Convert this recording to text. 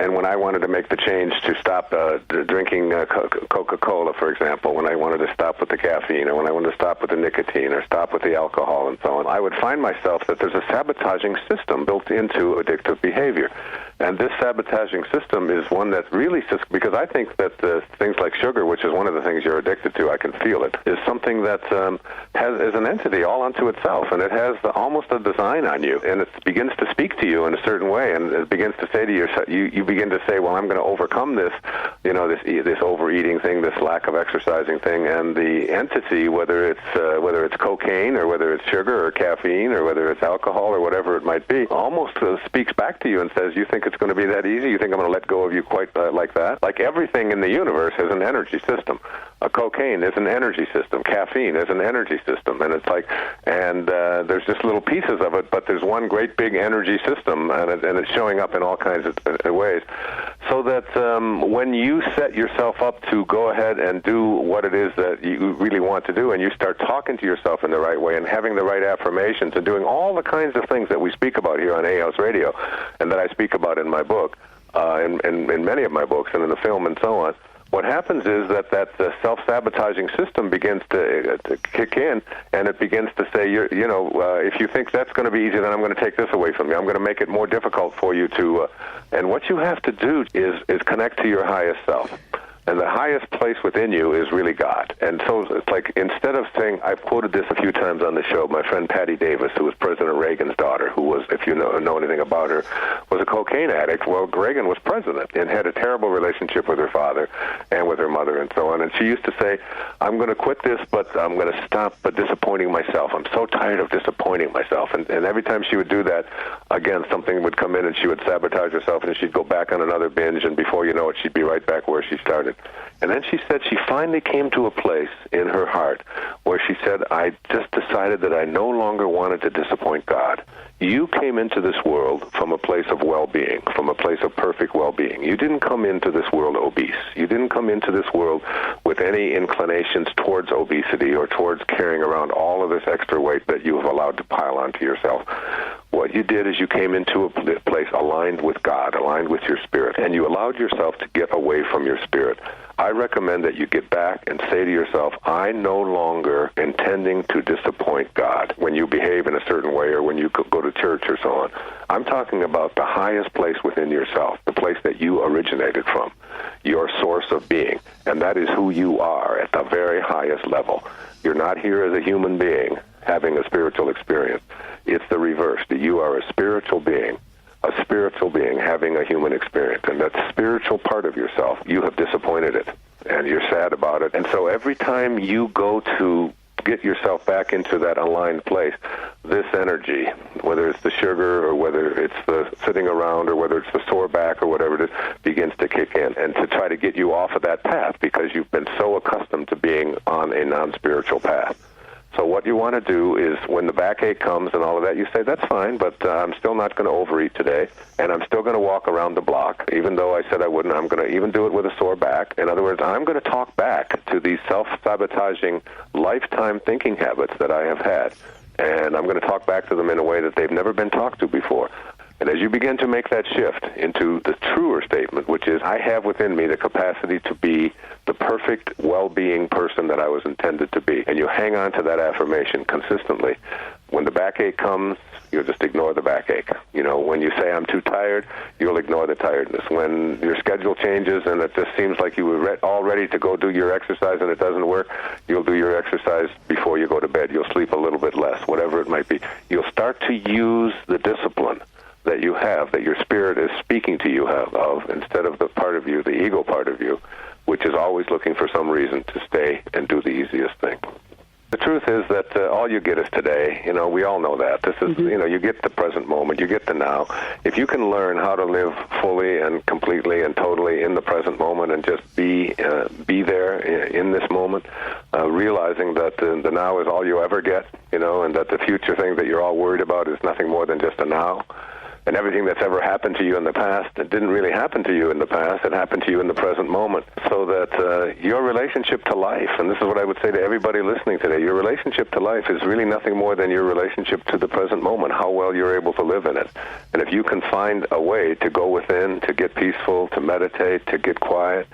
And when I wanted to make the change to stop drinking Coca-Cola, for example, when I wanted to stop with the caffeine, or when I wanted to stop with the nicotine, or stop with the alcohol and so on, I would find myself that there's a sabotaging system built into addictive behavior. And this sabotaging system is one that really, because I think that things like sugar, which is one of the things you're addicted to, I can feel it, is something that is an entity all unto itself, and it has almost a design on you, and it begins to speak to you in a certain way, and it begins to say to yourself, you begin to say, well, I'm going to overcome this, this overeating thing, this lack of exercising thing, and the entity, whether it's cocaine or whether it's sugar or caffeine or whether it's alcohol or whatever it might be, almost speaks back to you and says, you think it's going to be that easy? You think I'm going to let go of you quite like that? Like everything in the universe has an energy system. Cocaine is an energy system. Caffeine is an energy system. And it's like, there's just little pieces of it, but there's one great big energy system, and it's showing up in all kinds of ways. So that when you set yourself up to go ahead and do what it is that you really want to do, and you start talking to yourself in the right way and having the right affirmations and doing all the kinds of things that we speak about here on A-House Radio and that I speak about in my book, in many of my books and in the film and so on, what happens is that self-sabotaging system begins to kick in, and it begins to say, if you think that's going to be easy, then I'm going to take this away from you. I'm going to make it more difficult for you to, and what you have to do is connect to your highest self. And the highest place within you is really God. And so it's like, instead of saying, I've quoted this a few times on the show, my friend Patty Davis, who was President Reagan's daughter, who was, if you know anything about her, was a cocaine addict. Well, Reagan was president and had a terrible relationship with her father and with her mother and so on. And she used to say, I'm going to quit this, but I'm going to stop disappointing myself. I'm so tired of disappointing myself. And every time she would do that, again, something would come in and she would sabotage herself, and she'd go back on another binge, and before you know it, she'd be right back where she started. And then she said she finally came to a place in her heart where she said, I just decided that I no longer wanted to disappoint God. You came into this world from a place of well-being, from a place of perfect well-being. You didn't come into this world obese. You didn't come into this world with any inclinations towards obesity or towards carrying around all of this extra weight that you have allowed to pile onto yourself. What you did is you came into a place aligned with God, aligned with your spirit, and you allowed yourself to get away from your spirit. I recommend that you get back and say to yourself, I no longer intending to disappoint God when you behave in a certain way or when you go to church or so on. I'm talking about the highest place within yourself, the place that you originated from, your source of being, and that is who you are at the very highest level. You're not here as a human being having a spiritual experience. It's the reverse. You are a spiritual being having a human experience. And that spiritual part of yourself, you have disappointed it, and you're sad about it. And so every time you go to get yourself back into that aligned place, this energy, whether it's the sugar or whether it's the sitting around or whether it's the sore back or whatever it is, begins to kick in and to try to get you off of that path because you've been so accustomed to being on a non-spiritual path. So what you want to do is when the backache comes and all of that, you say, that's fine, but I'm still not going to overeat today, and I'm still going to walk around the block. Even though I said I wouldn't, I'm going to even do it with a sore back. In other words, I'm going to talk back to these self-sabotaging lifetime thinking habits that I have had, and I'm going to talk back to them in a way that they've never been talked to before. And as you begin to make that shift into the truer statement, which is, I have within me the capacity to be the perfect well-being person that I was intended to be, and you hang on to that affirmation consistently, when the backache comes, you'll just ignore the backache. When you say, I'm too tired, you'll ignore the tiredness. When your schedule changes and it just seems like you were all ready to go do your exercise and it doesn't work, you'll do your exercise before you go to bed. You'll sleep a little bit less, whatever it might be. You'll start to use the discipline that you have, that your spirit is speaking to you of, instead of the part of you, the ego part of you, which is always looking for some reason to stay and do the easiest thing. The truth is that all you get is today. We all know that. This is, you get the present moment, you get the now. If you can learn how to live fully and completely and totally in the present moment and just be there in this moment, realizing that the now is all you ever get, and that the future thing that you're all worried about is nothing more than just a now. And everything that's ever happened to you in the past, it didn't really happen to you in the past, it happened to you in the present moment. So that your relationship to life, and this is what I would say to everybody listening today, your relationship to life is really nothing more than your relationship to the present moment, how well you're able to live in it. And if you can find a way to go within, to get peaceful, to meditate, to get quiet,